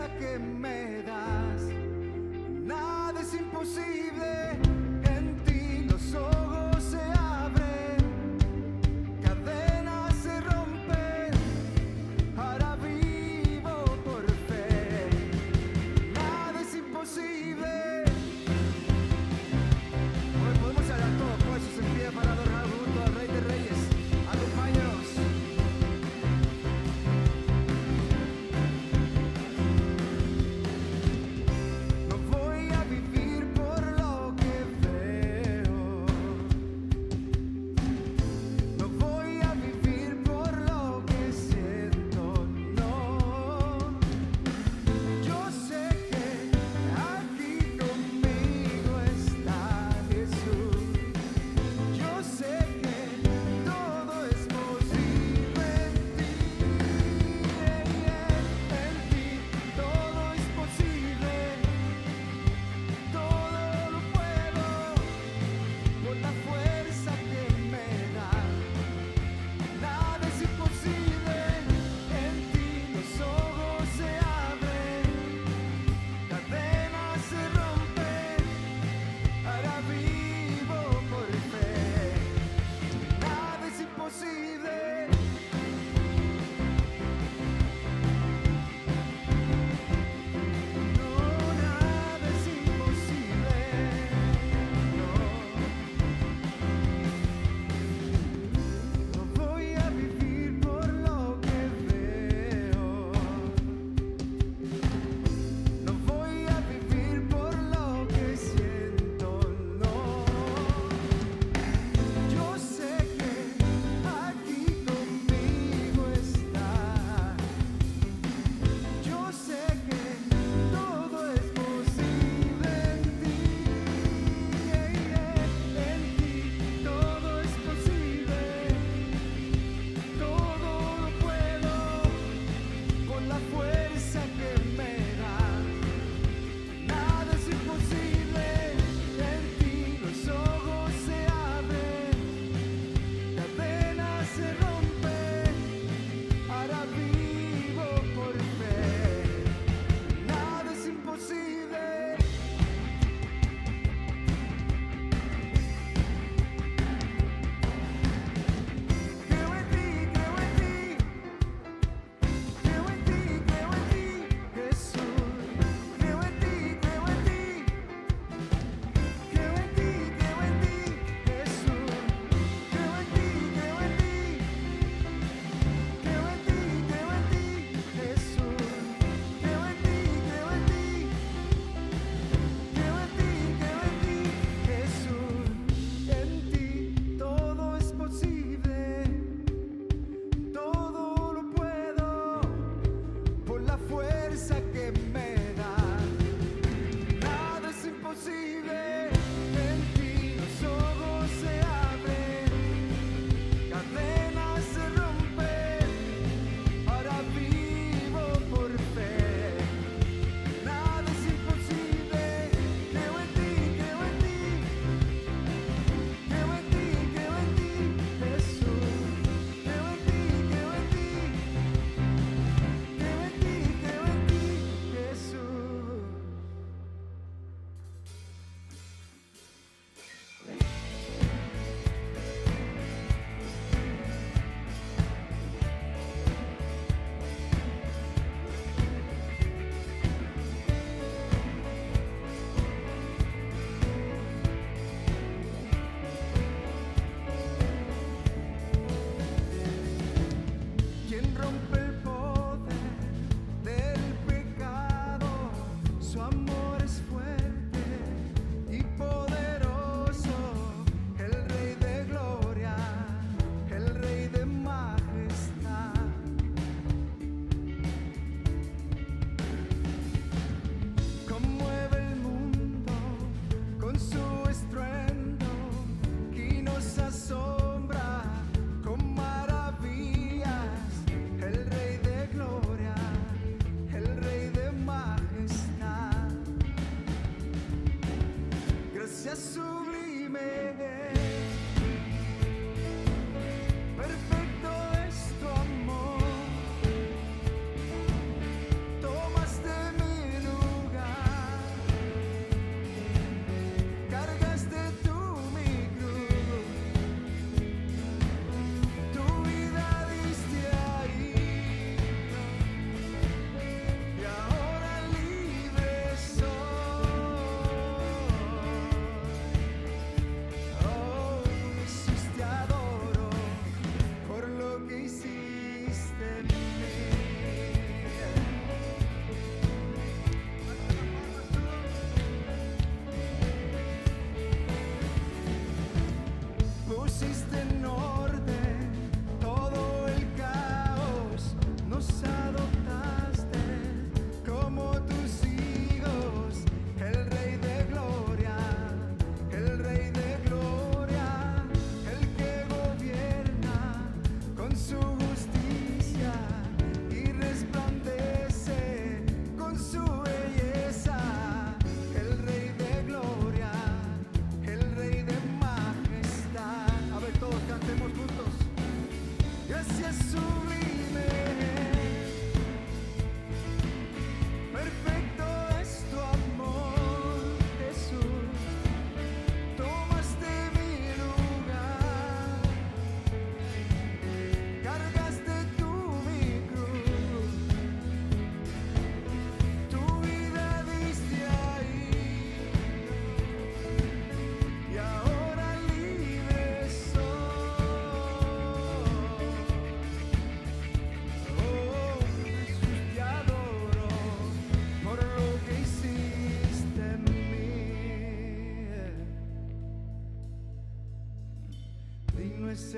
vida que me das. Nada es imposible, en ti los ojos se abren, cadenas se rompen, ahora vivo por fe. Nada es imposible. Hoy podemos hablar todos, por eso se pide para adorar junto al Rey de Reyes. Acompáñanos.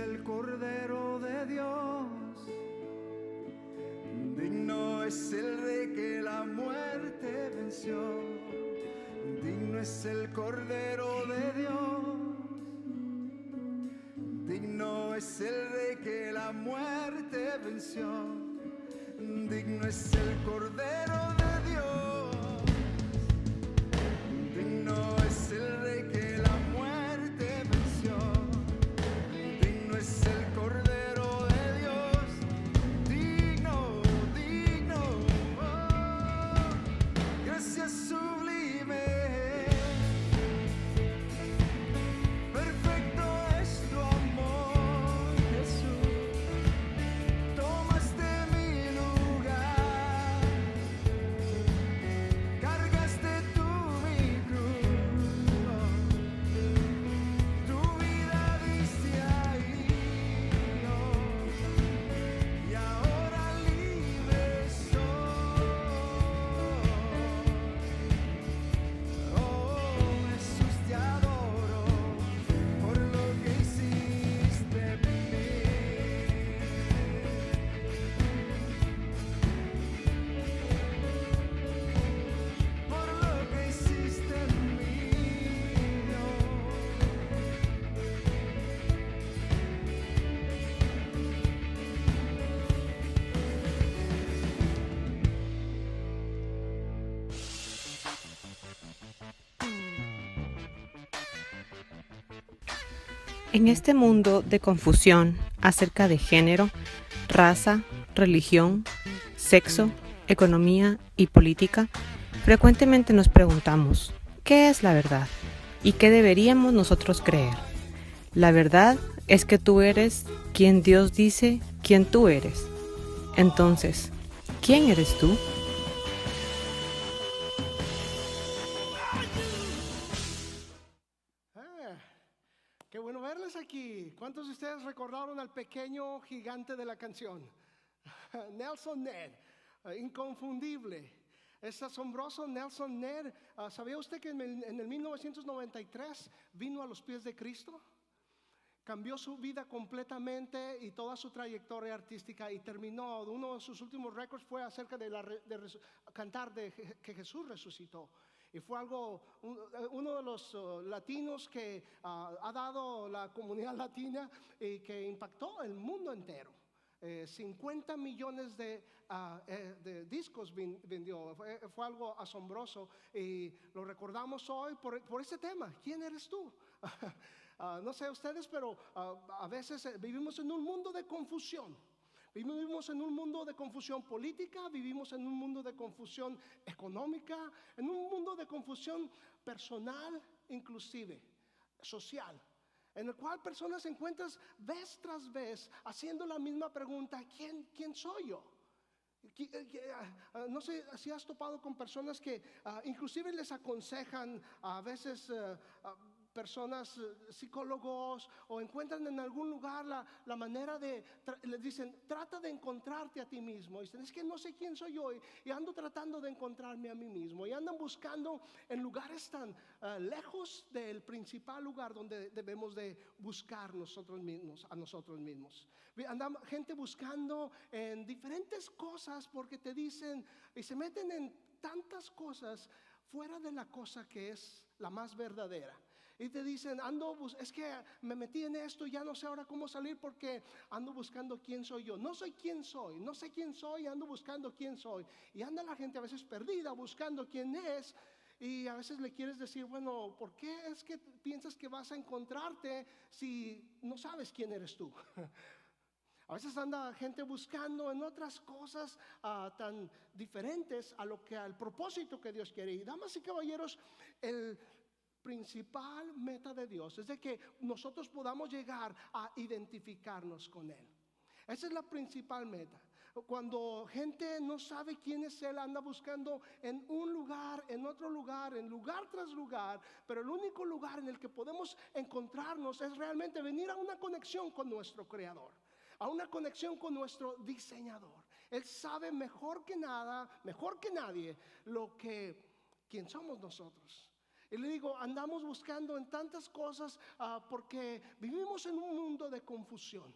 el Cordero de Dios. Digno es el Rey que la muerte venció. Digno es el Cordero de Dios. Digno es el Rey que la muerte venció. Digno es el Cordero de Dios. Digno es el Rey que la muerte venció. Digno es el Cordero de Dios. Digno, digno. Oh, gracias sublime. Perfecto es tu amor, Jesús. Tomaste mi lugar. Cargaste tú mi cruz. Tu vida diste ahí. Y ahora libre soy. Oh, Jesús, te adoro por lo que hiciste en mí. Por lo que hiciste en mí, Dios. En este mundo de confusión acerca de género, raza, religión, sexo, economía y política, frecuentemente nos preguntamos, ¿qué es la verdad? ¿Y qué deberíamos nosotros creer? La verdad es que tú eres quien Dios dice quien tú eres. Entonces, ¿quién eres tú? Qué bueno verles aquí. ¿Cuántos de ustedes recordaron al pequeño gigante de la canción? Nelson Ned, inconfundible. Es asombroso Nelson Ned. ¿Sabía usted que en el 1993 vino a los pies de Cristo? Cambió su vida completamente y toda su trayectoria artística y terminó. Uno de sus últimos récords fue acerca de cantar que Jesús resucitó. Y fue uno de los latinos que ha dado la comunidad latina y que impactó el mundo entero. 50 millones de discos vendió. Fue algo asombroso y lo recordamos hoy por este tema. ¿Quién eres tú? No sé ustedes, pero a veces vivimos en un mundo de confusión. Vivimos en un mundo de confusión política, vivimos en un mundo de confusión económica, en un mundo de confusión personal, inclusive social, en el cual personas se encuentran vez tras vez haciendo la misma pregunta: ¿quién soy yo? No sé si has topado con personas que inclusive les aconsejan a veces personas, psicólogos, o encuentran en algún lugar la manera de, les dicen, trata de encontrarte a ti mismo. Y dicen, es que no sé quién soy yo y ando tratando de encontrarme a mí mismo. Y andan buscando en lugares tan lejos del principal lugar donde debemos de buscar a nosotros mismos. Anda gente buscando en diferentes cosas porque te dicen, y se meten en tantas cosas fuera de la cosa que es la más verdadera. Y te dicen, es que me metí en esto y ya no sé ahora cómo salir porque ando buscando quién soy yo. No sé quién soy, ando buscando quién soy. Y anda la gente a veces perdida buscando quién es. Y a veces le quieres decir, bueno, ¿por qué es que piensas que vas a encontrarte si no sabes quién eres tú? A veces anda gente buscando en otras cosas tan diferentes al propósito que Dios quiere. Y damas y caballeros, el principal meta de Dios es de que nosotros podamos llegar a identificarnos con Él. Esa es la principal meta. Cuando gente no sabe quién es Él, anda buscando en un lugar, en otro lugar, en lugar tras lugar, pero el único lugar en el que podemos encontrarnos es realmente venir a una conexión con nuestro Creador, a una conexión con nuestro diseñador. Él sabe mejor que nada, mejor que nadie, quién somos nosotros. Y le digo, andamos buscando en tantas cosas porque vivimos en un mundo de confusión.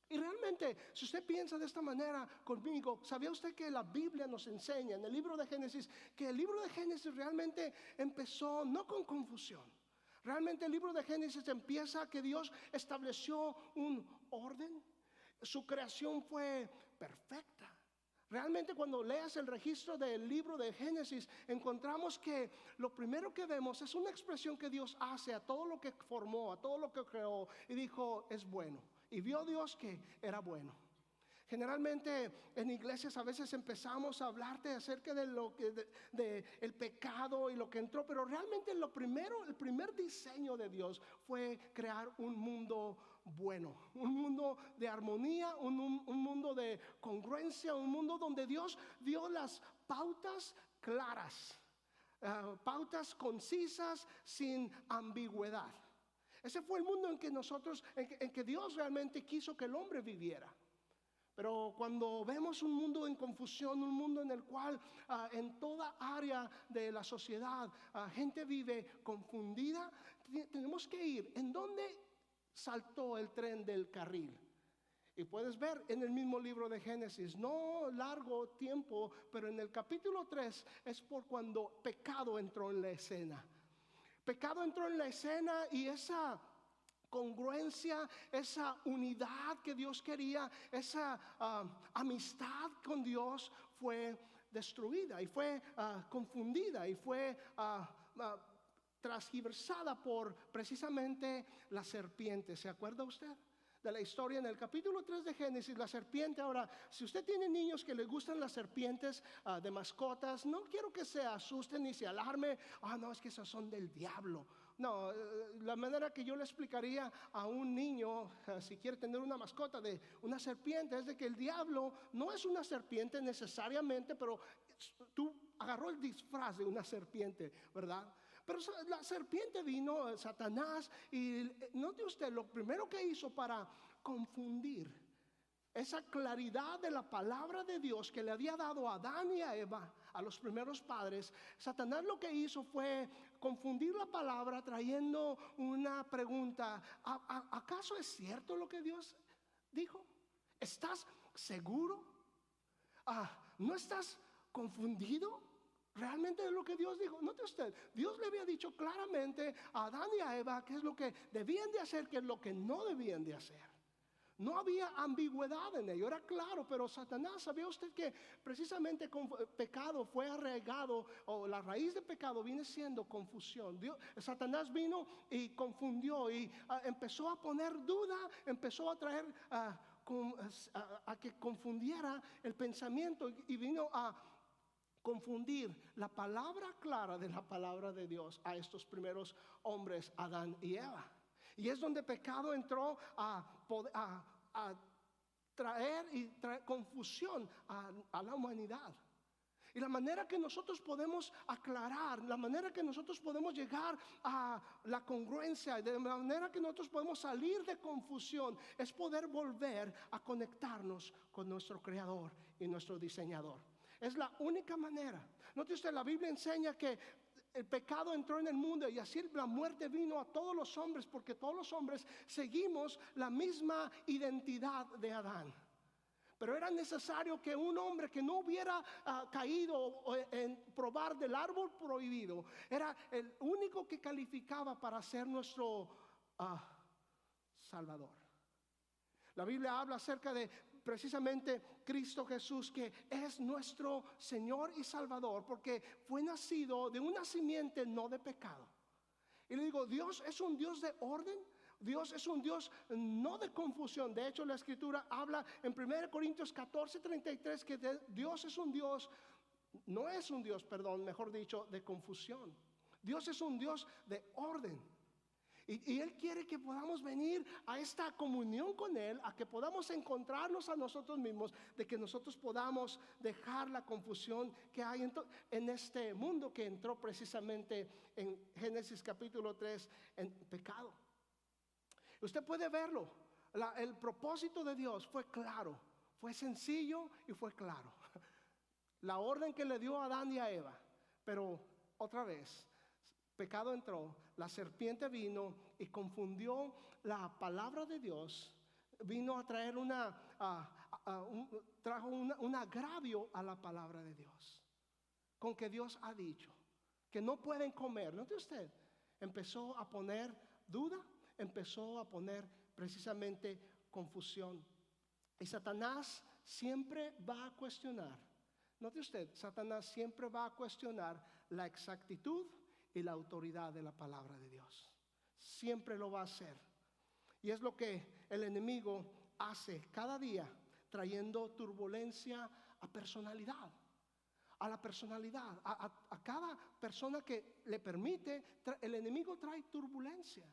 Y realmente, si usted piensa de esta manera conmigo, ¿sabía usted que la Biblia nos enseña en el libro de Génesis, que el libro de Génesis realmente empezó no con confusión? Realmente el libro de Génesis empieza que Dios estableció un orden. Su creación fue perfecta. Realmente cuando leas el registro del libro de Génesis, encontramos que lo primero que vemos es una expresión que Dios hace a todo lo que formó, a todo lo que creó, y dijo, es bueno. Y vio Dios que era bueno. Generalmente en iglesias a veces empezamos a hablarte acerca de lo que de el pecado y lo que entró, pero realmente el primer diseño de Dios fue crear un mundo bueno, un mundo de armonía, un mundo de congruencia, un mundo donde Dios dio las pautas claras, pautas concisas, sin ambigüedad. Ese fue el mundo en que Dios realmente quiso que el hombre viviera. Pero cuando vemos un mundo en confusión, un mundo en el cual en toda área de la sociedad gente vive confundida, tenemos que ir en dónde saltó el tren del carril. Y puedes ver en el mismo libro de Génesis, no largo tiempo, pero en el capítulo 3 es por cuando pecado entró en la escena. Pecado entró en la escena y esa congruencia, esa unidad que Dios quería, esa amistad con Dios fue destruida y fue confundida y fue transgiversada por precisamente la serpiente. ¿Se acuerda usted de la historia en el capítulo 3 de Génesis? La serpiente. Ahora, si usted tiene niños que les gustan las serpientes de mascotas, no quiero que se asusten ni se alarme. No, es que esas son del diablo. No, la manera que yo le explicaría a un niño si quiere tener una mascota de una serpiente es de que el diablo no es una serpiente necesariamente, pero tú agarró el disfraz de una serpiente, ¿verdad? Pero la serpiente vino, Satanás, y note usted, lo primero que hizo para confundir esa claridad de la palabra de Dios que le había dado a Adán y a Eva, a los primeros padres, Satanás lo que hizo fue confundir la palabra trayendo una pregunta: ¿acaso es cierto lo que Dios dijo? ¿Estás seguro? ¿No estás confundido realmente de lo que Dios dijo? Note usted, Dios le había dicho claramente a Adán y a Eva qué es lo que debían de hacer, qué es lo que no debían de hacer. No había ambigüedad en ello, era claro. Pero Satanás, ¿sabía usted que precisamente con pecado fue arraigado, o la raíz de pecado viene siendo confusión? Satanás vino y confundió y empezó a poner duda, empezó a traer a que confundiera el pensamiento y vino a confundir la palabra clara de la palabra de Dios a estos primeros hombres, Adán y Eva. Y es donde pecado entró a traer confusión a la humanidad. Y la manera que nosotros podemos aclarar, la manera que nosotros podemos llegar a la congruencia, de la manera que nosotros podemos salir de confusión, es poder volver a conectarnos con nuestro Creador y nuestro Diseñador. Es la única manera. Note usted, la Biblia enseña que el pecado entró en el mundo y así la muerte vino a todos los hombres, porque todos los hombres seguimos la misma identidad de Adán. Pero era necesario que un hombre que no hubiera caído en probar del árbol prohibido, era el único que calificaba para ser nuestro Salvador. La Biblia habla acerca de precisamente Cristo Jesús, que es nuestro Señor y Salvador, porque fue nacido de una simiente no de pecado. Y le digo, Dios es un Dios de orden. Dios es un Dios no de confusión. De hecho, la Escritura habla en 1 Corintios 14:33 que Dios es un Dios, no es un Dios, perdón, mejor dicho, de confusión. Dios es un Dios de orden. Y Él quiere que podamos venir a esta comunión con Él, a que podamos encontrarnos a nosotros mismos, de que nosotros podamos dejar la confusión que hay en este mundo que entró precisamente en Génesis capítulo 3 en pecado. Usted puede verlo. El propósito de Dios fue claro, fue sencillo y fue claro. La orden que le dio a Adán y a Eva. Pero otra vez, pecado entró, la serpiente vino y confundió la palabra de Dios, vino a traer trajo un agravio a la palabra de Dios, con que Dios ha dicho que no pueden comer. ¿Note usted? Empezó a poner duda, empezó a poner precisamente confusión. Y Satanás siempre va a cuestionar. Note usted, Satanás siempre va a cuestionar la exactitud y la autoridad de la palabra de Dios. Siempre lo va a hacer. Y es lo que el enemigo hace cada día, trayendo turbulencia a personalidad. A la personalidad, a cada persona que le permite, el enemigo trae turbulencia.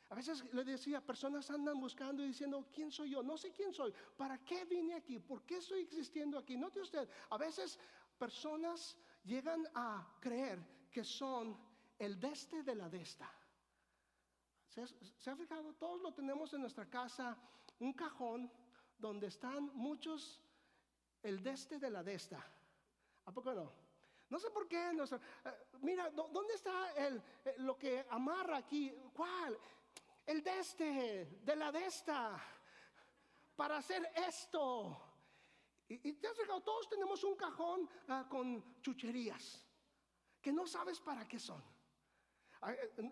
A veces le decía, personas andan buscando y diciendo, ¿quién soy yo? No sé quién soy. ¿Para qué vine aquí? ¿Por qué estoy existiendo aquí? Note usted, a veces personas llegan a creer que son el deste de la desta. ¿Se ha fijado? Todos lo tenemos en nuestra casa, un cajón donde están muchos, el deste de la desta. ¿A poco no? No sé por qué. Mira, ¿dónde está lo que amarra aquí? ¿Cuál? El de la desta. Para hacer esto. Y te has fijado, todos tenemos un cajón con chucherías que no sabes para qué son.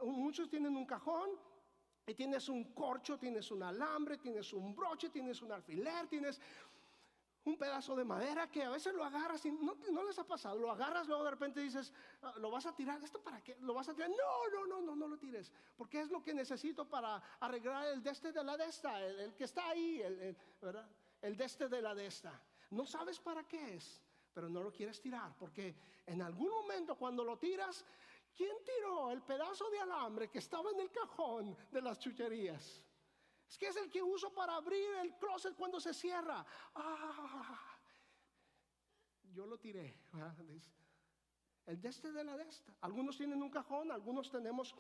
Muchos tienen un cajón y tienes un corcho, tienes un alambre, tienes un broche, tienes un alfiler, tienes un pedazo de madera que a veces lo agarras y no les ha pasado, lo agarras, luego de repente dices, ¿lo vas a tirar? ¿Esto para qué? ¿Lo vas a tirar? No lo tires, porque es lo que necesito para arreglar el deste de la desta, el que está ahí, ¿verdad? El deste de la desta. No sabes para qué es, pero no lo quieres tirar, porque en algún momento cuando lo tiras, ¿quién tiró el pedazo de alambre que estaba en el cajón de las chucherías? Es que es el que uso para abrir el closet cuando se cierra. Yo lo tiré, ¿verdad? El deste de la desta. Algunos tienen un cajón, algunos tenemos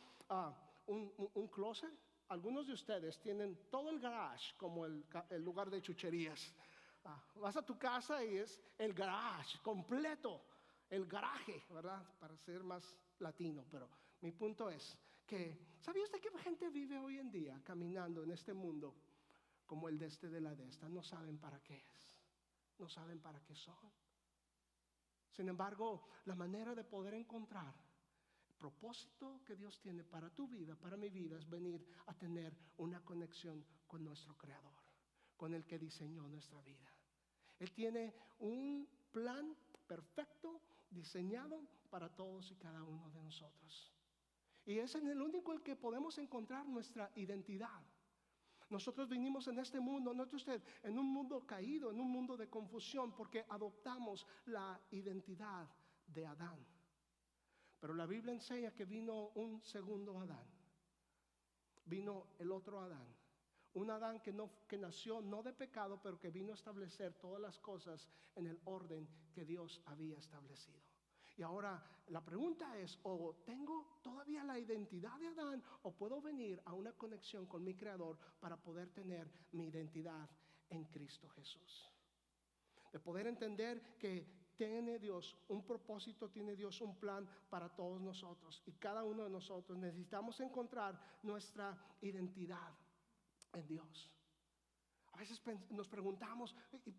un closet. Algunos de ustedes tienen todo el garage como el lugar de chucherías. Vas a tu casa y es el garage completo, el garaje, ¿verdad? Para ser más latino, pero mi punto es que, ¿sabía usted que gente vive hoy en día caminando en este mundo como el deste de la desta? No saben para qué es, no saben para qué son. Sin embargo, la manera de poder encontrar el propósito que Dios tiene para tu vida, para mi vida, es venir a tener una conexión con nuestro Creador, con el que diseñó nuestra vida. Él tiene un plan perfecto, diseñado para todos y cada uno de nosotros. Y es en el único el que podemos encontrar nuestra identidad. Nosotros vinimos en este mundo, note usted, en un mundo caído, en un mundo de confusión, porque adoptamos la identidad de Adán. Pero la Biblia enseña que vino un segundo Adán. Vino el otro Adán. Un Adán que nació no de pecado, pero que vino a establecer todas las cosas en el orden que Dios había establecido. Y ahora la pregunta es, ¿o tengo todavía la identidad de Adán o puedo venir a una conexión con mi Creador para poder tener mi identidad en Cristo Jesús? De poder entender que tiene Dios un propósito, tiene Dios un plan para todos nosotros. Y cada uno de nosotros necesitamos encontrar nuestra identidad en Dios. A veces nos preguntamos,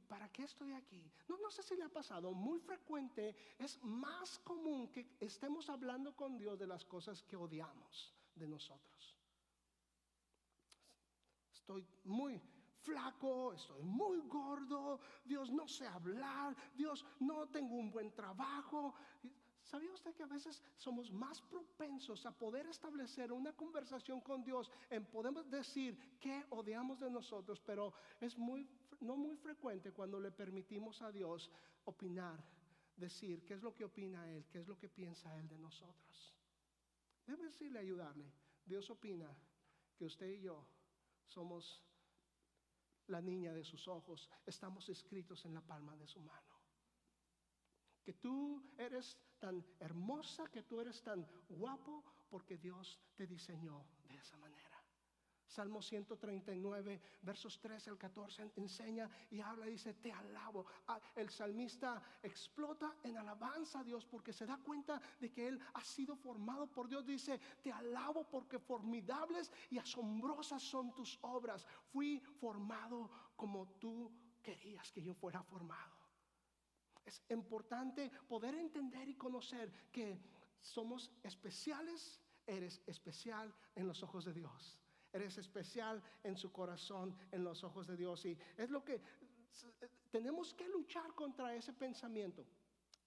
¿para qué estoy aquí? No sé si le ha pasado, muy frecuente, es más común que estemos hablando con Dios de las cosas que odiamos de nosotros. Estoy muy flaco, estoy muy gordo, Dios no sé hablar, Dios no tengo un buen trabajo. ¿Sabía usted que a veces somos más propensos a poder establecer una conversación con Dios podemos decir qué odiamos de nosotros, pero es no muy frecuente cuando le permitimos a Dios opinar, decir qué es lo que opina Él, qué es lo que piensa Él de nosotros? Déjeme decirle, ayudarle. Dios opina que usted y yo somos la niña de sus ojos, estamos escritos en la palma de su mano. Que tú eres tan hermosa, que tú eres tan guapo, porque Dios te diseñó de esa manera. Salmo 139, versos 13 al 14 enseña y habla y dice: te alabo. El salmista explota en alabanza a Dios porque se da cuenta de que él ha sido formado por Dios. Dice: te alabo porque formidables y asombrosas son tus obras. Fui formado como tú querías que yo fuera formado. Es importante poder entender y conocer que somos especiales. Eres especial en los ojos de Dios. Eres especial en su corazón, en los ojos de Dios. Y es lo que tenemos que luchar contra, ese pensamiento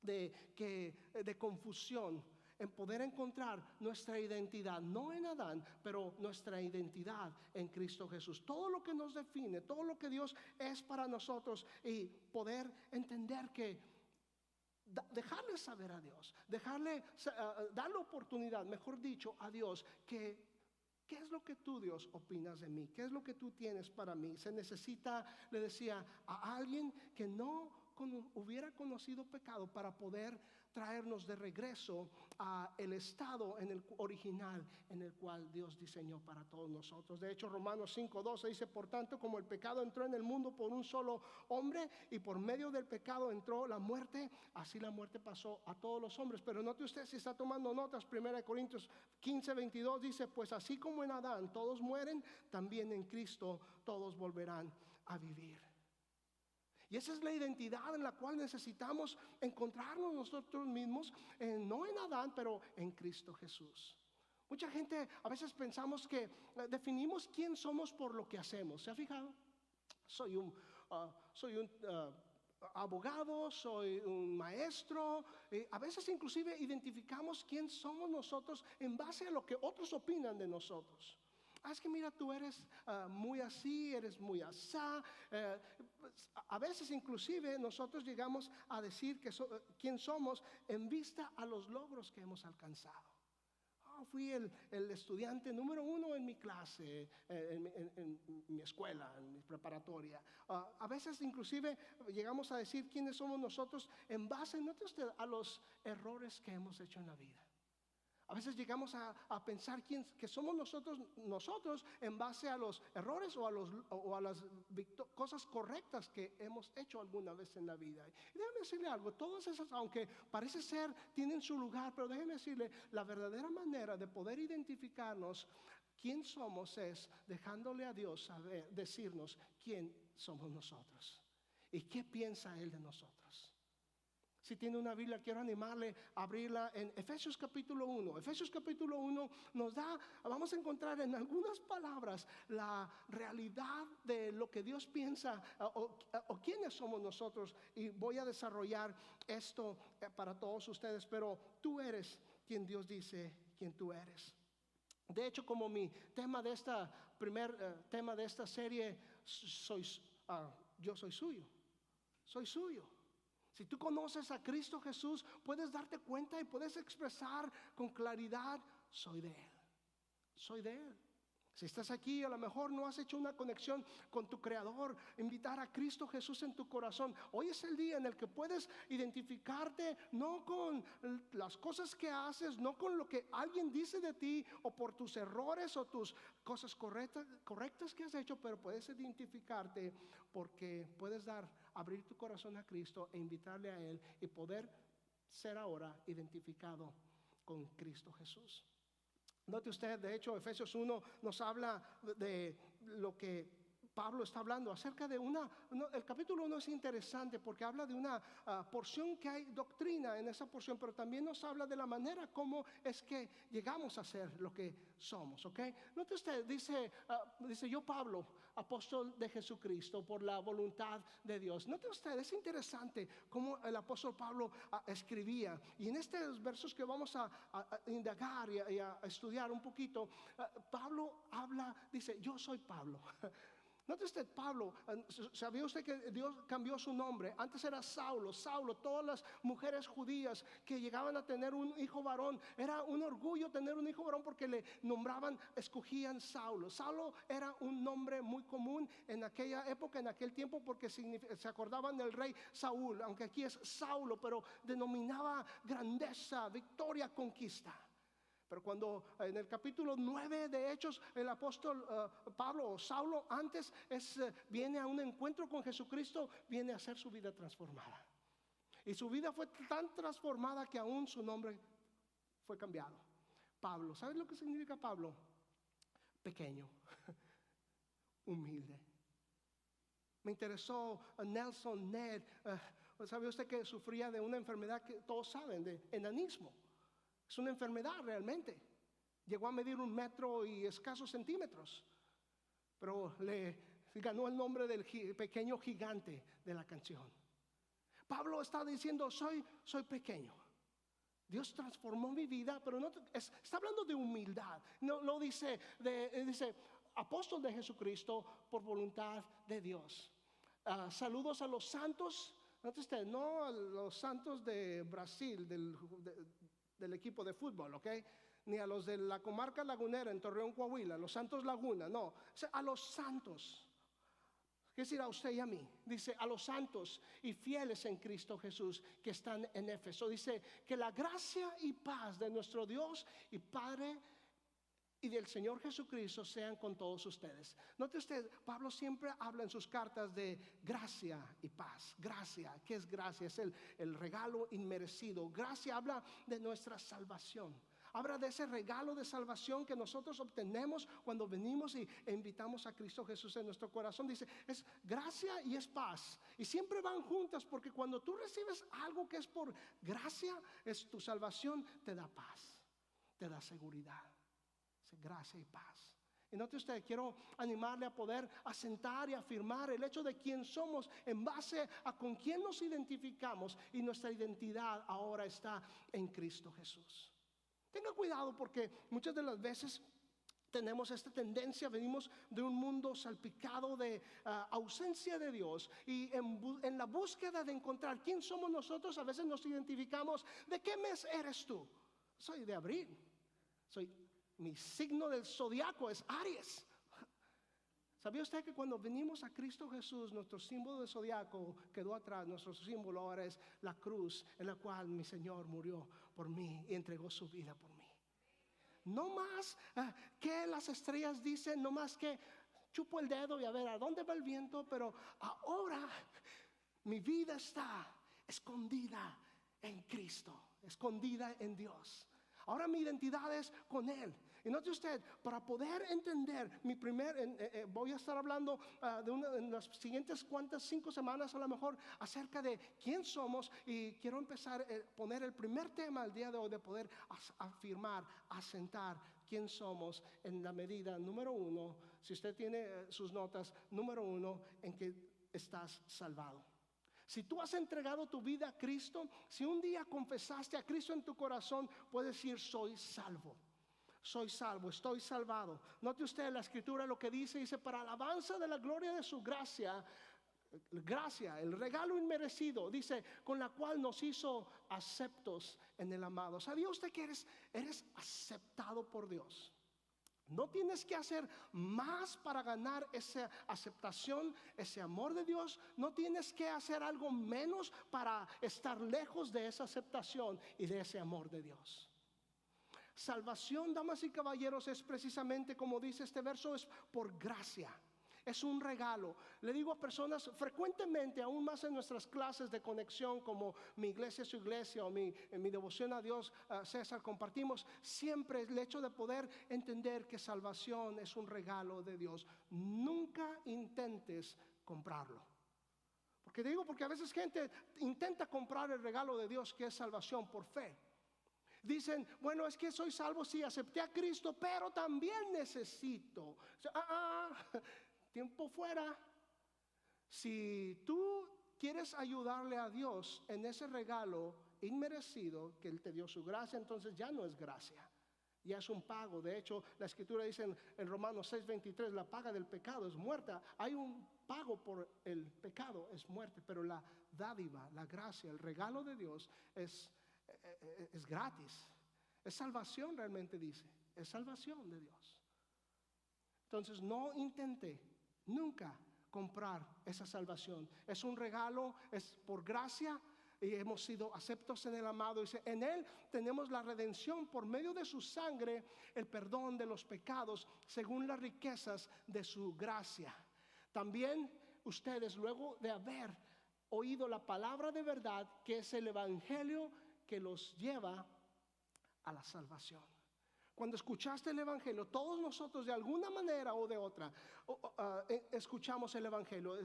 de confusión, en poder encontrar nuestra identidad, no en Adán, pero nuestra identidad en Cristo Jesús. Todo lo que nos define, todo lo que Dios es para nosotros, y poder entender que dejarle saber a Dios, darle oportunidad, mejor dicho, a Dios, que ¿qué es lo que tú, Dios, opinas de mí? ¿Qué es lo que tú tienes para mí? Se necesita, le decía, a alguien que no hubiera conocido pecado para poder traernos de regreso a el estado original en el cual Dios diseñó para todos nosotros. De hecho, Romanos 5:12 dice: por tanto, como el pecado entró en el mundo por un solo hombre, y por medio del pecado entró la muerte, así la muerte pasó a todos los hombres. Pero note usted, si está tomando notas, 1 Corintios 15:22 dice: pues así como en Adán todos mueren, también en Cristo todos volverán a vivir. Y esa es la identidad en la cual necesitamos encontrarnos nosotros mismos, no en Adán, pero en Cristo Jesús. Mucha gente, a veces pensamos que definimos quién somos por lo que hacemos. ¿Se ha fijado? Soy un abogado, soy un maestro. A veces inclusive identificamos quién somos nosotros en base a lo que otros opinan de nosotros. Es que mira, tú eres muy así, eres muy asá. A veces inclusive nosotros llegamos a decir quién somos en vista a los logros que hemos alcanzado. Fui el estudiante número 1 en mi clase, en mi escuela, en mi preparatoria. A veces inclusive llegamos a decir quiénes somos nosotros en base, note usted, a los errores que hemos hecho en la vida. A veces llegamos a pensar que somos nosotros en base a los errores o a las cosas correctas que hemos hecho alguna vez en la vida. Y déjeme decirle algo: todas esas, aunque parece ser, tienen su lugar, pero déjeme decirle, la verdadera manera de poder identificarnos quién somos es dejándole a Dios decirnos quién somos nosotros y qué piensa Él de nosotros. Si tiene una Biblia, quiero animarle a abrirla en Efesios capítulo 1. Efesios capítulo 1 vamos a encontrar en algunas palabras la realidad de lo que Dios piensa o quiénes somos nosotros. Y voy a desarrollar esto para todos ustedes, pero tú eres quien Dios dice quién tú eres. De hecho, como mi tema de tema de esta serie, yo soy suyo. Soy suyo. Si tú conoces a Cristo Jesús, puedes darte cuenta y puedes expresar con claridad: soy de Él. Soy de Él. Si estás aquí, a lo mejor no has hecho una conexión con tu Creador, invitar a Cristo Jesús en tu corazón. Hoy es el día en el que puedes identificarte no con las cosas que haces, no con lo que alguien dice de ti o por tus errores o tus cosas correctas que has hecho, pero puedes identificarte porque puedes abrir tu corazón a Cristo e invitarle a Él y poder ser ahora identificado con Cristo Jesús. Note usted, de hecho, Efesios 1 nos habla de lo que Pablo está hablando acerca de el capítulo 1 es interesante porque habla de una porción que hay doctrina en esa porción, pero también nos habla de la manera como es que llegamos a ser lo que somos, ¿ok? Note usted, dice yo, Pablo, apóstol de Jesucristo por la voluntad de Dios. Note usted, es interesante cómo el apóstol Pablo escribía, y en estos versos que vamos a indagar y a estudiar un poquito, Pablo dice: yo soy Pablo. Note usted, Pablo, ¿sabía usted que Dios cambió su nombre? Antes era Saulo. Todas las mujeres judías que llegaban a tener un hijo varón, era un orgullo tener un hijo varón porque le escogían Saulo. Saulo era un nombre muy común en aquella época, en aquel tiempo, porque se acordaban del rey Saúl, aunque aquí es Saulo, pero denominaba grandeza, victoria, conquista. Pero cuando en el capítulo 9 de Hechos, el apóstol Pablo o Saulo antes viene a un encuentro con Jesucristo, viene a hacer su vida transformada. Y su vida fue tan transformada que aún su nombre fue cambiado. Pablo, ¿sabes lo que significa Pablo? Pequeño, humilde. Me interesó Nelson Ned. ¿Sabe usted que sufría de una enfermedad que todos saben, de enanismo? Es una enfermedad realmente. Llegó a medir 1 metro y escasos centímetros. Pero le ganó el nombre del pequeño gigante de la canción. Pablo está diciendo, soy pequeño. Dios transformó mi vida, pero no está hablando de humildad. No lo dice, dice apóstol de Jesucristo por voluntad de Dios. Saludos a los santos. No a los santos de Brasil, del equipo de fútbol, ¿ok? Ni a los de la comarca lagunera en Torreón, Coahuila, los Santos Laguna, no, a los santos. ¿Qué decir a usted y a mí? Dice a los santos y fieles en Cristo Jesús que están en Éfeso. Dice que la gracia y paz de nuestro Dios y Padre y del Señor Jesucristo sean con todos ustedes. Note usted, Pablo siempre habla en sus cartas de gracia y paz. Gracia, ¿qué es gracia? Es el regalo inmerecido. Gracia habla de nuestra salvación. Habla de ese regalo de salvación que nosotros obtenemos cuando venimos e invitamos a Cristo Jesús en nuestro corazón. Dice, es gracia y es paz. Y siempre van juntas, porque cuando tú recibes algo que es por gracia, es tu salvación, te da paz, te da seguridad. Gracia y paz. Y note usted, quiero animarle a poder asentar y afirmar el hecho de quién somos en base a con quién nos identificamos, y nuestra identidad ahora está en Cristo Jesús. Tenga cuidado, porque muchas de las veces tenemos esta tendencia, venimos de un mundo salpicado de ausencia de Dios, y en la búsqueda de encontrar quién somos nosotros, a veces nos identificamos. ¿De qué mes eres tú? Soy de abril. Mi signo del zodiaco es Aries. ¿Sabía usted que cuando venimos a Cristo Jesús, nuestro símbolo del zodiaco quedó atrás? Nuestro símbolo ahora es la cruz en la cual mi Señor murió por mí y entregó su vida por mí. No más que las estrellas dicen, no más que chupo el dedo y a ver a dónde va el viento, pero ahora mi vida está escondida en Cristo, escondida en Dios. Ahora mi identidad es con Él. Y note usted, para poder entender voy a estar hablando en las siguientes 5 semanas a lo mejor acerca de quién somos, y quiero empezar a poner el primer tema el día de hoy, de poder afirmar, asentar quién somos en la medida número 1, si usted tiene sus notas, número 1, en que estás salvado. Si tú has entregado tu vida a Cristo, si un día confesaste a Cristo en tu corazón, puedes decir, soy salvo. Soy salvo, estoy salvado. Note usted la escritura lo que dice, para alabanza de la gloria de su gracia, el regalo inmerecido, dice, con la cual nos hizo aceptos en el amado. ¿Sabía usted que eres aceptado por Dios? No tienes que hacer más para ganar esa aceptación, ese amor de Dios. No tienes que hacer algo menos para estar lejos de esa aceptación y de ese amor de Dios. Salvación, damas y caballeros, es precisamente como dice este verso, es por gracia. Es un regalo. Le digo a personas frecuentemente, aún más en nuestras clases de conexión, como Mi Iglesia es su iglesia, o en mi devoción a Dios, César, compartimos siempre el hecho de poder entender que salvación es un regalo de Dios. Nunca intentes comprarlo. Porque a veces gente intenta comprar el regalo de Dios, que es salvación, por fe. Dicen, bueno, es que soy salvo, sí, acepté a Cristo, pero también necesito. Tiempo fuera. Si tú quieres ayudarle a Dios en ese regalo inmerecido que Él te dio su gracia, entonces ya no es gracia, ya es un pago. De hecho, la escritura dice en Romanos 6:23, la paga del pecado es muerta. Hay un pago por el pecado, es muerte, pero la dádiva, la gracia, el regalo de Dios es gratis. Es salvación, realmente dice, es salvación de Dios. Entonces no intente nunca comprar esa salvación. Es un regalo, es por gracia. y hemos sido aceptos en el amado. Dice, en Él tenemos la redención por medio de su sangre, el perdón de los pecados, según las riquezas de su gracia. También ustedes, luego de haber oído la palabra de verdad, que es el evangelio que los lleva a la salvación. Cuando escuchaste el evangelio, todos nosotros de alguna manera o de otra escuchamos el evangelio.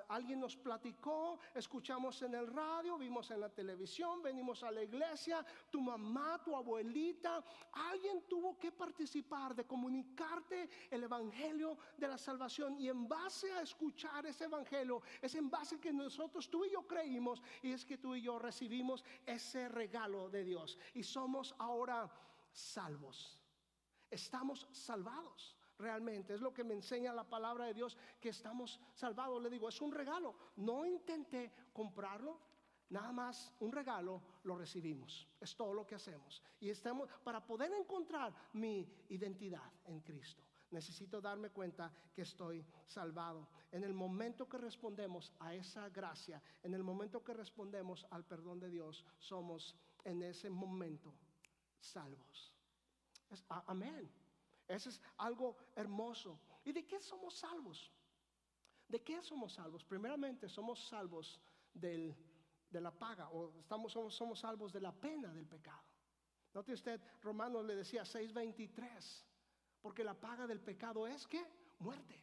Alguien nos platicó, escuchamos en el radio, vimos en la televisión, venimos a la iglesia, tu mamá, tu abuelita, alguien tuvo que participar de comunicarte el evangelio de la salvación, y en base a escuchar ese evangelio es en base que nosotros, tú y yo, creímos, y es que tú y yo recibimos ese regalo de Dios y somos ahora salvos. Estamos salvados. Realmente es lo que me enseña la palabra de Dios, que estamos salvados. Le digo, es un regalo. No intenté comprarlo, nada más un regalo, lo recibimos. Es todo lo que hacemos. Y estamos, para poder encontrar mi identidad en Cristo, necesito darme cuenta que estoy salvado. En el momento que respondemos a esa gracia, en el momento que respondemos al perdón de Dios, somos en ese momento salvos. Amén. Eso es algo hermoso. ¿Y de qué somos salvos? ¿De qué somos salvos? Primeramente somos salvos de la paga, o somos salvos de la pena del pecado. Note usted, Romanos le decía 6:23, porque la paga del pecado es ¿qué? Muerte.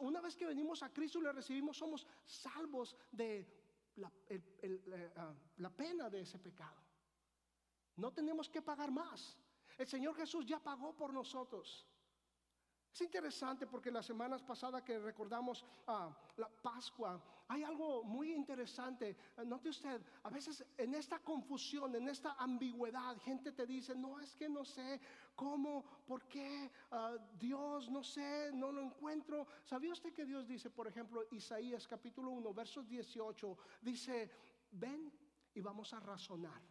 Una vez que venimos a Cristo y le recibimos, somos salvos de la pena de ese pecado. No tenemos que pagar más. El Señor Jesús ya pagó por nosotros. Es interesante porque las semanas pasadas que recordamos la Pascua, hay algo muy interesante. Note usted, a veces en esta confusión, en esta ambigüedad, gente te dice, no, es que no sé cómo, por qué, Dios, no sé, no lo encuentro. ¿Sabía usted que Dios dice, por ejemplo, Isaías capítulo 1, versos 18, dice, ven y vamos a razonar?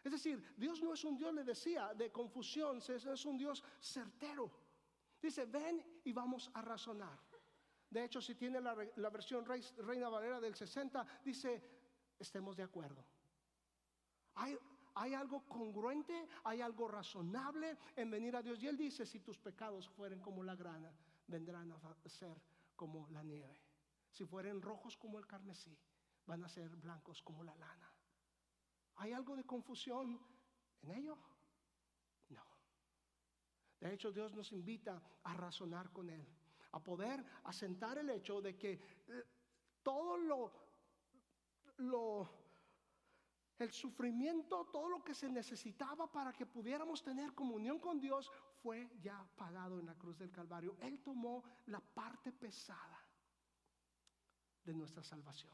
Es decir, Dios no es un Dios, le decía, de confusión, es un Dios certero. Dice, ven y vamos a razonar. De hecho, si tiene la versión Reina Valera del 60, dice, estemos de acuerdo. Hay algo congruente, hay algo razonable en venir a Dios. Y Él dice, si tus pecados fueren como la grana, vendrán a ser como la nieve. Si fueren rojos como el carmesí, van a ser blancos como la lana. ¿Hay algo de confusión en ello? No. De hecho, Dios nos invita a razonar con Él, a poder asentar el hecho de que todo el sufrimiento, todo lo que se necesitaba para que pudiéramos tener comunión con Dios, fue ya pagado en la cruz del Calvario. Él tomó la parte pesada de nuestra salvación.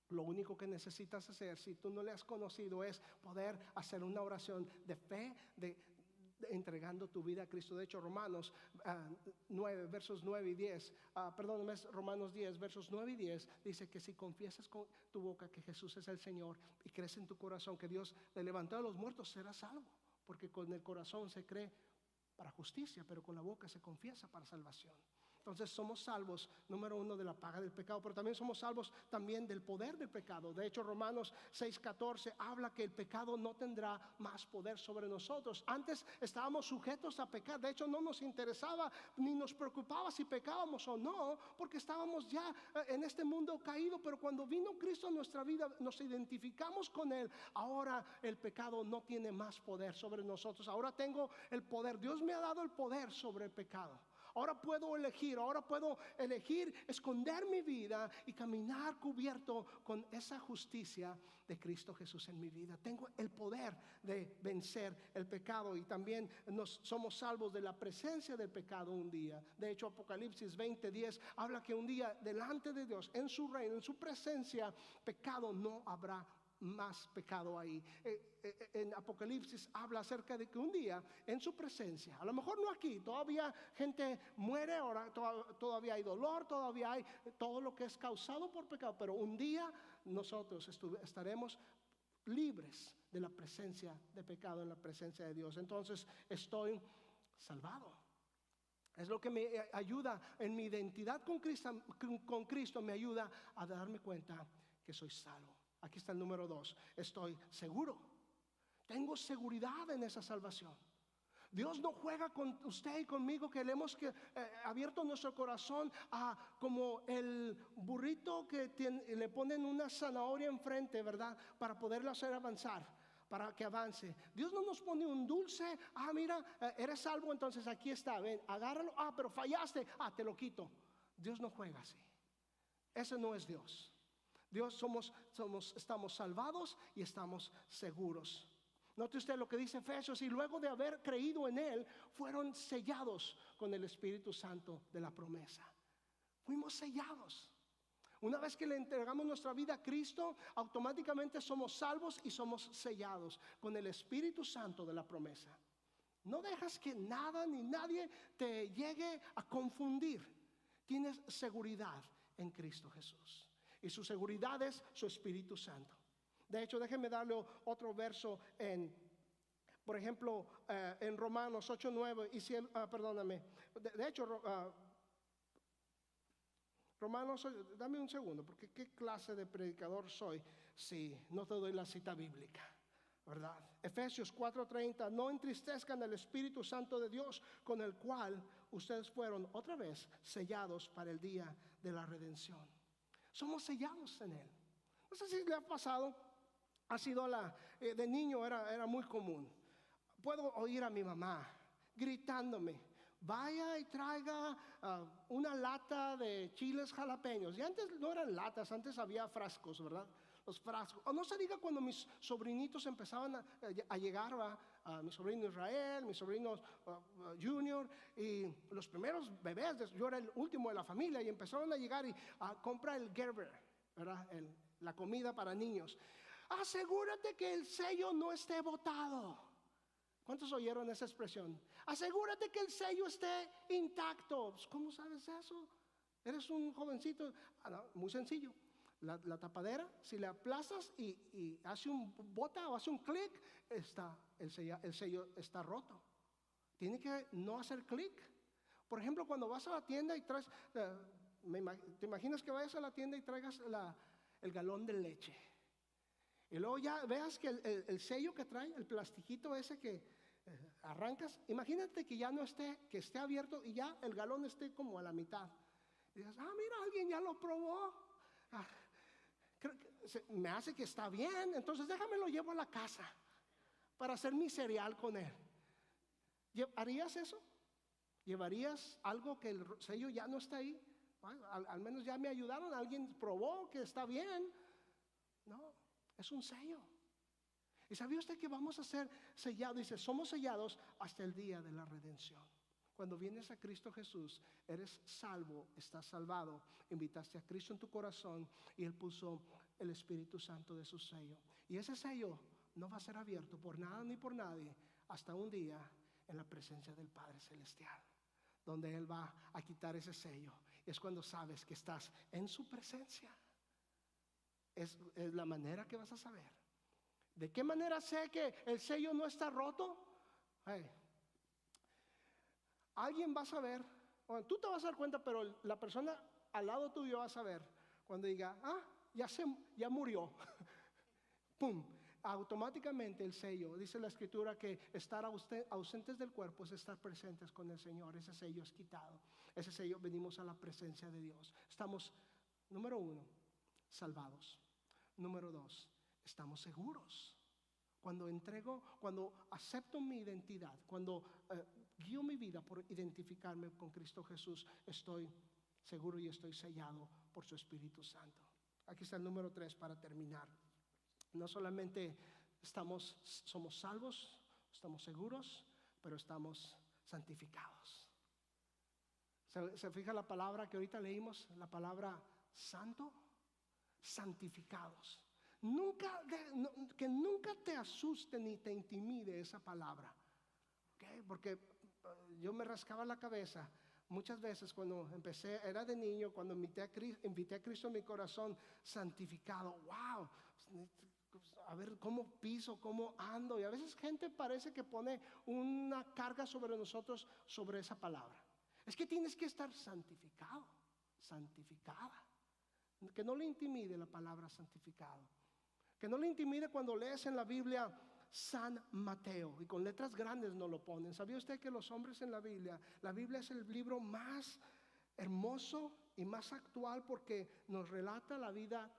Lo único que necesitas hacer, si tú no le has conocido, es poder hacer una oración de fe, entregando tu vida a Cristo. De hecho, Romanos 9, versos 9 y 10, Romanos 10, versos 9 y 10, dice que si confiesas con tu boca que Jesús es el Señor y crees en tu corazón que Dios le levantó a los muertos, serás salvo. Porque con el corazón se cree para justicia, pero con la boca se confiesa para salvación. Entonces somos salvos, número uno, de la paga del pecado, pero también somos salvos también del poder del pecado. De hecho, Romanos 6:14 habla que el pecado no tendrá más poder sobre nosotros. Antes estábamos sujetos a pecar. De hecho, no nos interesaba ni nos preocupaba si pecábamos o no, porque estábamos ya en este mundo caído. Pero cuando vino Cristo a nuestra vida, nos identificamos con Él. Ahora el pecado no tiene más poder sobre nosotros. Ahora tengo el poder. Dios me ha dado el poder sobre el pecado. Ahora puedo elegir esconder mi vida y caminar cubierto con esa justicia de Cristo Jesús en mi vida. Tengo el poder de vencer el pecado, y también somos salvos de la presencia del pecado un día. De hecho, Apocalipsis 20:10 habla que un día delante de Dios, en su reino, en su presencia, pecado no habrá más pecado ahí. En Apocalipsis habla acerca de que un día en su presencia, a lo mejor no aquí, todavía gente muere, ahora todavía hay dolor, todavía hay todo lo que es causado por pecado, pero un día nosotros estaremos libres de la presencia de pecado, en la presencia de Dios. Entonces estoy salvado. Es lo que me ayuda en mi identidad con Cristo, me ayuda a darme cuenta que soy salvo. Aquí está el número 2. Estoy seguro. Tengo seguridad en esa salvación. Dios no juega con usted y conmigo, que le hemos abierto nuestro corazón como el burrito que le ponen una zanahoria enfrente, ¿verdad? Para poderlo hacer avanzar, para que avance. Dios no nos pone un dulce. Mira, eres salvo, entonces aquí está, ven, agárralo. Pero fallaste, te lo quito. Dios no juega así. Ese no es Dios. Dios estamos salvados y estamos seguros. Note usted lo que dice Efesios: y luego de haber creído en Él, fueron sellados con el Espíritu Santo de la promesa. Fuimos sellados. Una vez que le entregamos nuestra vida a Cristo, automáticamente somos salvos y somos sellados con el Espíritu Santo de la promesa. No dejas que nada ni nadie te llegue a confundir. Tienes seguridad en Cristo Jesús, y su seguridad es su Espíritu Santo. De hecho, déjenme darle otro verso por ejemplo, en Romanos 8:9. Perdóname. De hecho, Romanos, dame un segundo, porque qué clase de predicador soy si no te doy la cita bíblica, ¿verdad? Efesios 4:30: no entristezcan el Espíritu Santo de Dios, con el cual ustedes fueron otra vez sellados para el día de la redención. Somos sellados en Él. No sé si le ha pasado. De niño era muy común. Puedo oír a mi mamá gritándome: vaya y traiga una lata de chiles jalapeños. Y antes no eran latas, antes había frascos, ¿verdad? Los frascos. O no se diga cuando mis sobrinitos empezaban a llegar, mi sobrino Israel, mi sobrino Junior, y los primeros bebés. Yo era el último de la familia y empezaron a llegar y compra el Gerber, ¿verdad? La comida para niños. Asegúrate que el sello no esté botado. ¿Cuántos oyeron esa expresión? Asegúrate que el sello esté intacto. ¿Cómo sabes eso? Eres un jovencito. No, muy sencillo. La tapadera, si le aplastas y hace un bota o hace un clic, el sello está roto. Tiene que no hacer clic. Por ejemplo, cuando vas a la tienda y traes, te imaginas que vayas a la tienda y traigas el galón de leche. Y luego ya veas que el sello que trae, el plastiquito ese que arrancas, imagínate que ya no esté, que esté abierto y ya el galón esté como a la mitad. Y dices: mira, alguien ya lo probó. Me hace que está bien, entonces déjame lo llevo a la casa para hacer mi cereal con él. ¿Harías eso? ¿Llevarías algo que el sello ya no está ahí? Bueno, al menos ya me ayudaron, alguien probó que está bien. No. Es un sello. ¿Y sabía usted que vamos a ser sellados? Dice: somos sellados hasta el día de la redención. Cuando vienes a Cristo Jesús, eres salvo, estás salvado. Invitaste a Cristo en tu corazón y Él puso el Espíritu Santo de su sello. Y ese sello no va a ser abierto por nada ni por nadie hasta un día en la presencia del Padre Celestial, donde Él va a quitar ese sello. Es cuando sabes que estás en su presencia. Es la manera que vas a saber. ¿De qué manera sé que el sello no está roto? Alguien va a saber, bueno, tú te vas a dar cuenta, pero la persona al lado tuyo va a saber cuando diga: ya murió. Pum, automáticamente el sello. Dice la Escritura que estar ausentes del cuerpo es estar presentes con el Señor. Ese sello es quitado. Ese sello, venimos a la presencia de Dios. Estamos, número 1, salvados. Número 2, estamos seguros. Cuando acepto mi identidad, cuando guío mi vida por identificarme con Cristo Jesús, estoy seguro y estoy sellado por su Espíritu Santo. Aquí está el número 3 para terminar. No solamente somos salvos, estamos seguros, pero estamos santificados. ¿Se fija la palabra que ahorita leímos? La palabra santo. Santificados. Que nunca te asuste ni te intimide esa palabra. ¿Okay? Porque yo me rascaba la cabeza muchas veces cuando empecé, era de niño, cuando invité a Cristo en mi corazón. Santificado. Wow. A ver cómo piso, cómo ando. Y a veces gente parece que pone una carga sobre nosotros sobre esa palabra. Es que tienes que estar santificado, santificada. Que no le intimide la palabra santificado. Que no le intimide cuando lees en la Biblia San Mateo, y con letras grandes no lo ponen. ¿Sabía usted que los hombres en la Biblia es el libro más hermoso y más actual, porque nos relata la vida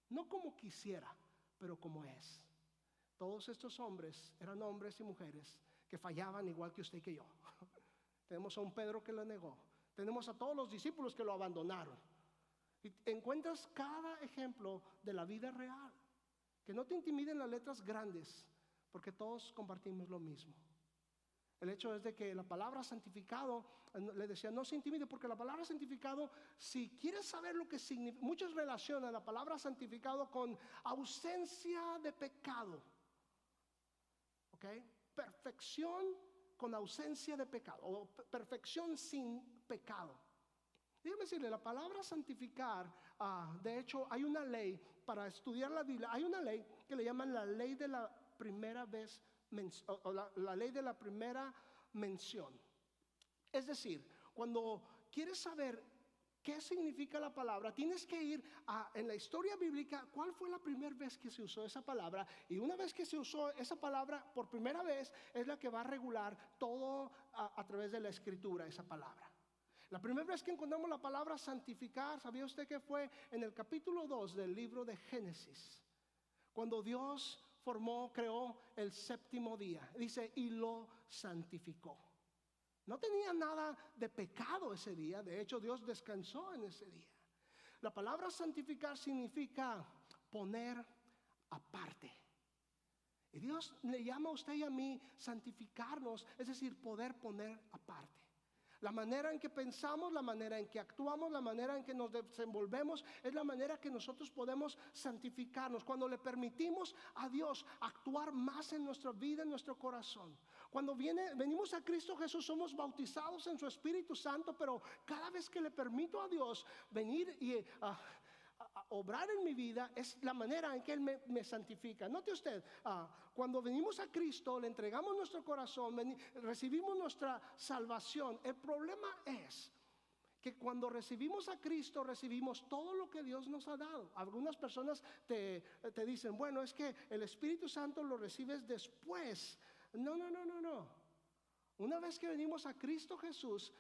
no como quisiera, pero como es? Todos estos hombres eran hombres y mujeres que fallaban igual que usted y que yo. Tenemos a un Pedro que lo negó. Tenemos a todos los discípulos que lo abandonaron. Y encuentras cada ejemplo de la vida real. Que no te intimiden las letras grandes, porque todos compartimos lo mismo. El hecho es de que la palabra santificado, le decía, no se intimide, porque la palabra santificado, si quieres saber lo que significa, muchos relacionan la palabra santificado con ausencia de pecado. ¿Ok? Perfección con ausencia de pecado, o perfección sin pecado. Déjeme decirle, la palabra santificar, de hecho hay una ley para estudiar la Biblia. Hay una ley que le llaman la ley de la primera vez, o la ley de la primera mención. Es decir, cuando quieres saber qué significa la palabra, tienes que ir en la historia bíblica, cuál fue la primera vez que se usó esa palabra. Y una vez que se usó esa palabra por primera vez, es la que va a regular todo a través de la escritura, esa palabra. La primera vez que encontramos la palabra santificar, ¿sabía usted que fue en el capítulo 2 del libro de Génesis? Cuando Dios creó el séptimo día. Dice, y lo santificó. No tenía nada de pecado ese día. De hecho, Dios descansó en ese día. La palabra santificar significa poner aparte. Y Dios le llama a usted y a mí santificarnos, es decir, poder poner aparte. La manera en que pensamos, la manera en que actuamos, la manera en que nos desenvolvemos, es la manera que nosotros podemos santificarnos. Cuando le permitimos a Dios actuar más en nuestra vida, en nuestro corazón. Cuando venimos a Cristo Jesús, somos bautizados en su Espíritu Santo, pero cada vez que le permito a Dios venir y obrar en mi vida, es la manera en que Él me santifica. Note usted, cuando venimos a Cristo, le entregamos nuestro corazón, recibimos nuestra salvación. El problema es que cuando recibimos a Cristo, recibimos todo lo que Dios nos ha dado. Algunas personas te dicen, bueno, es que el Espíritu Santo lo recibes después. No. Una vez que venimos a Cristo Jesús,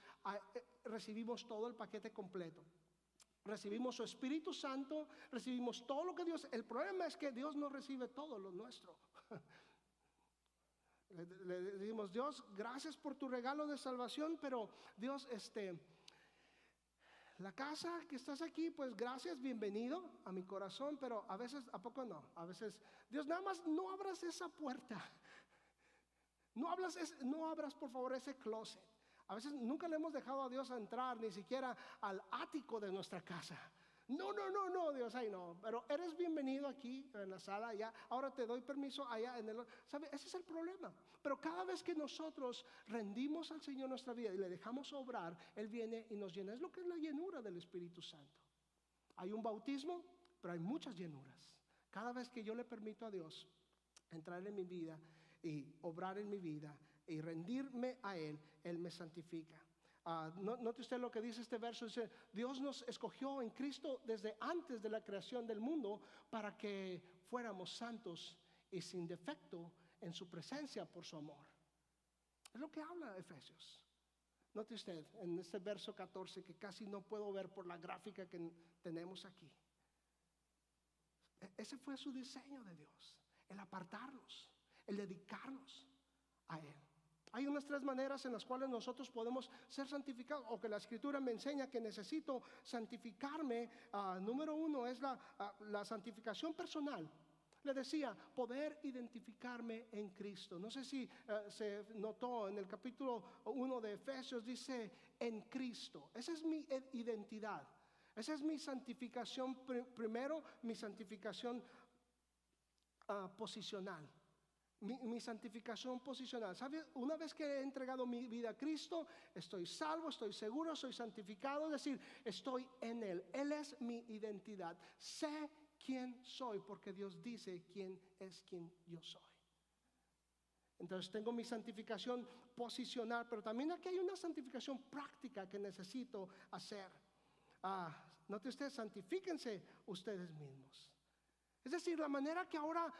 recibimos todo el paquete completo. Recibimos su Espíritu Santo, recibimos todo lo que Dios. El problema es que Dios no recibe todo lo nuestro. Le decimos, Dios, gracias por tu regalo de salvación, pero Dios, la casa que estás aquí, pues gracias, bienvenido a mi corazón, pero a veces, ¿a poco no? A veces, Dios, nada más no abras esa puerta. No abras por favor ese closet. A veces nunca le hemos dejado a Dios entrar ni siquiera al ático de nuestra casa. No, Dios, ay no, pero eres bienvenido aquí en la sala, ya, ahora te doy permiso allá en el... ¿Sabe? Ese es el problema. Pero cada vez que nosotros rendimos al Señor nuestra vida y le dejamos obrar, Él viene y nos llena. Es lo que es la llenura del Espíritu Santo. Hay un bautismo, pero hay muchas llenuras. Cada vez que yo le permito a Dios entrar en mi vida y obrar en mi vida y rendirme a Él, Él me santifica. Note usted lo que dice este verso. Dice, Dios nos escogió en Cristo desde antes de la creación del mundo para que fuéramos santos y sin defecto en su presencia por su amor. Es lo que habla Efesios. Note usted en este verso 14 que casi no puedo ver por la gráfica que tenemos aquí. Ese fue su diseño de Dios, el apartarnos, el dedicarnos a Él. Hay unas 3 maneras en las cuales nosotros podemos ser santificados, o que la Escritura me enseña que necesito santificarme. Número 1 es la santificación personal. Le decía, poder identificarme en Cristo. No sé si se notó en el capítulo 1 de Efesios, dice en Cristo. Esa es mi identidad. Esa es mi santificación. Primero, mi santificación posicional. Mi santificación posicional. ¿Sabe? Una vez que he entregado mi vida a Cristo, estoy salvo, estoy seguro, soy santificado. Es decir, estoy en Él. Él es mi identidad. Sé quién soy porque Dios dice quién es quien yo soy. Entonces tengo mi santificación posicional, pero también aquí hay una santificación práctica que necesito hacer. note usted, santifíquense ustedes mismos. Es decir, la manera que ahora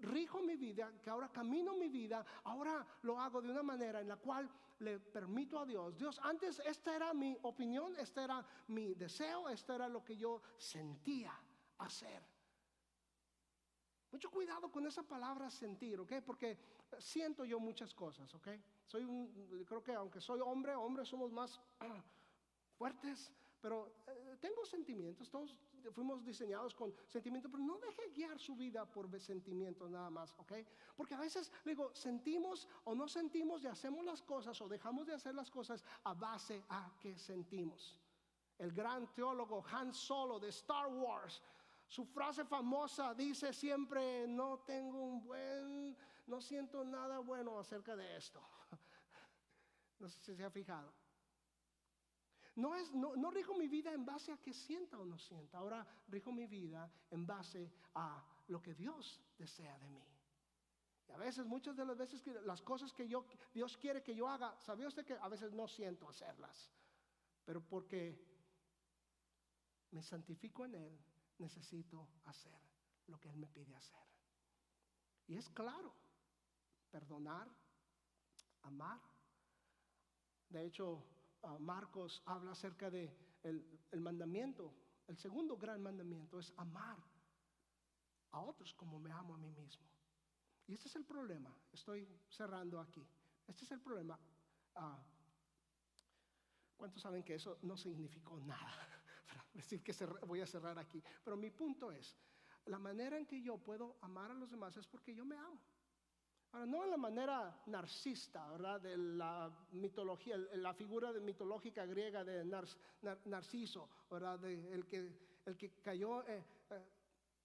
rijo mi vida, que ahora camino mi vida, ahora lo hago de una manera en la cual le permito a Dios. Dios, antes esta era mi opinión, este era mi deseo, esto era lo que yo sentía hacer. Mucho cuidado con esa palabra sentir, ¿ok? Porque siento yo muchas cosas, ¿ok? Creo que aunque soy hombre, hombres somos más fuertes, pero tengo sentimientos, todos fuimos diseñados con sentimientos, pero no deje guiar su vida por sentimientos nada más, ¿ok? Porque a veces, digo, sentimos o no sentimos y hacemos las cosas o dejamos de hacer las cosas a base a que sentimos. El gran teólogo Han Solo de Star Wars, su frase famosa dice siempre: no siento nada bueno acerca de esto. No sé si se ha fijado. No rijo mi vida en base a que sienta o no sienta. Ahora rijo mi vida en base a lo que Dios desea de mí. Y a veces, muchas de las veces, que las cosas que Dios quiere que yo haga, ¿sabía usted que a veces no siento hacerlas? Pero porque me santifico en Él, necesito hacer lo que Él me pide hacer. Y es claro: perdonar, amar. De hecho, Marcos habla acerca de el mandamiento. El segundo gran mandamiento es amar a otros como me amo a mí mismo. Y este es el problema. Estoy cerrando aquí. Este es el problema. ¿Cuántos saben que eso no significó nada? Decir que voy a cerrar aquí. Pero mi punto es, la manera en que yo puedo amar a los demás es porque yo me amo. Ahora, no en la manera narcisista, ¿verdad? De la mitología, la figura mitológica griega de Narciso, ¿verdad? El que cayó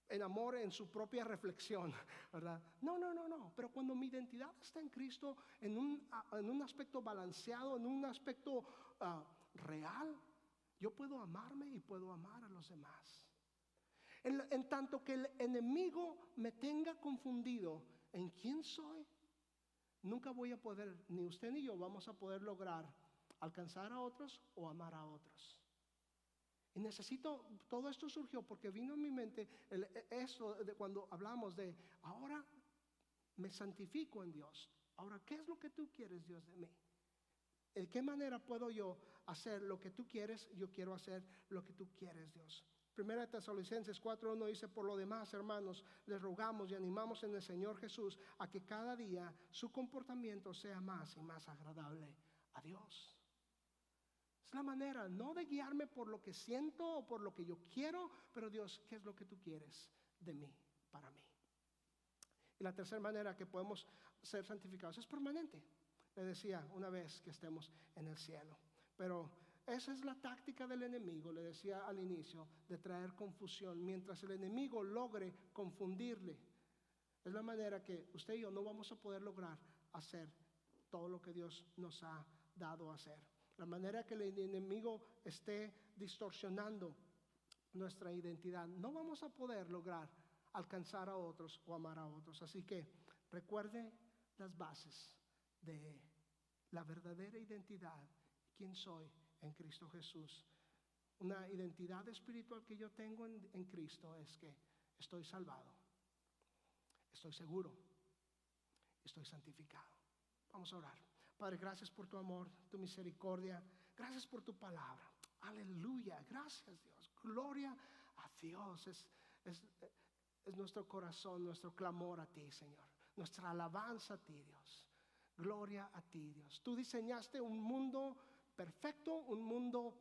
en amor en su propia reflexión, ¿verdad? No. Pero cuando mi identidad está en Cristo, en un aspecto balanceado, en un aspecto real, yo puedo amarme y puedo amar a los demás. En tanto que el enemigo me tenga confundido en quién soy, nunca voy a poder, ni usted ni yo vamos a poder lograr alcanzar a otros o amar a otros. Y todo esto surgió porque vino en mi mente eso de cuando hablamos de ahora me santifico en Dios. Ahora, ¿qué es lo que tú quieres, Dios, de mí? ¿De qué manera puedo yo hacer lo que tú quieres? Yo quiero hacer lo que tú quieres, Dios. Primera de Tesalonicenses 4:1 dice: por lo demás, hermanos, les rogamos y animamos en el Señor Jesús a que cada día su comportamiento sea más y más agradable a Dios. Es la manera, no de guiarme por lo que siento o por lo que yo quiero, pero Dios, ¿qué es lo que tú quieres de mí, para mí? Y la tercera manera que podemos ser santificados es permanente. Le decía una vez que estemos en el cielo. Pero esa es la táctica del enemigo, le decía al inicio, de traer confusión. Mientras el enemigo logre confundirle, es la manera que usted y yo no vamos a poder lograr hacer todo lo que Dios nos ha dado a hacer. La manera que el enemigo esté distorsionando nuestra identidad, no vamos a poder lograr alcanzar a otros o amar a otros. Así que recuerde las bases de la verdadera identidad, quién soy en Cristo Jesús. Una identidad espiritual que yo tengo en Cristo es que estoy salvado, estoy seguro, estoy santificado. Vamos a orar. Padre, gracias por tu amor, tu misericordia, gracias por tu palabra. Aleluya, gracias Dios, gloria a Dios. Es nuestro corazón, nuestro clamor a ti, Señor, nuestra alabanza a ti, Dios. Gloria a ti, Dios. Tú diseñaste un mundo perfecto, un mundo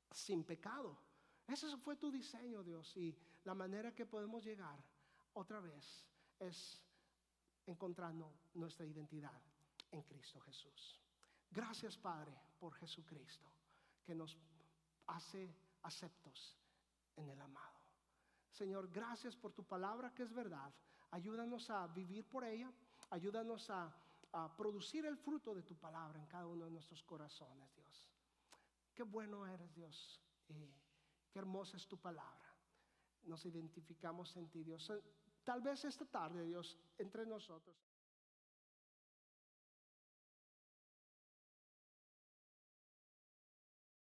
sin pecado. Ese fue tu diseño, Dios. Y la manera que podemos llegar otra vez es encontrando nuestra identidad en Cristo Jesús. Gracias, Padre, por Jesucristo, que nos hace aceptos en el amado. Señor, gracias por tu palabra que es verdad. Ayúdanos a vivir por ella. Ayúdanos a producir el fruto de tu palabra en cada uno de nuestros corazones, Dios. Qué bueno eres, Dios, y qué hermosa es tu palabra. Nos identificamos en ti, Dios. Tal vez esta tarde, Dios, entre nosotros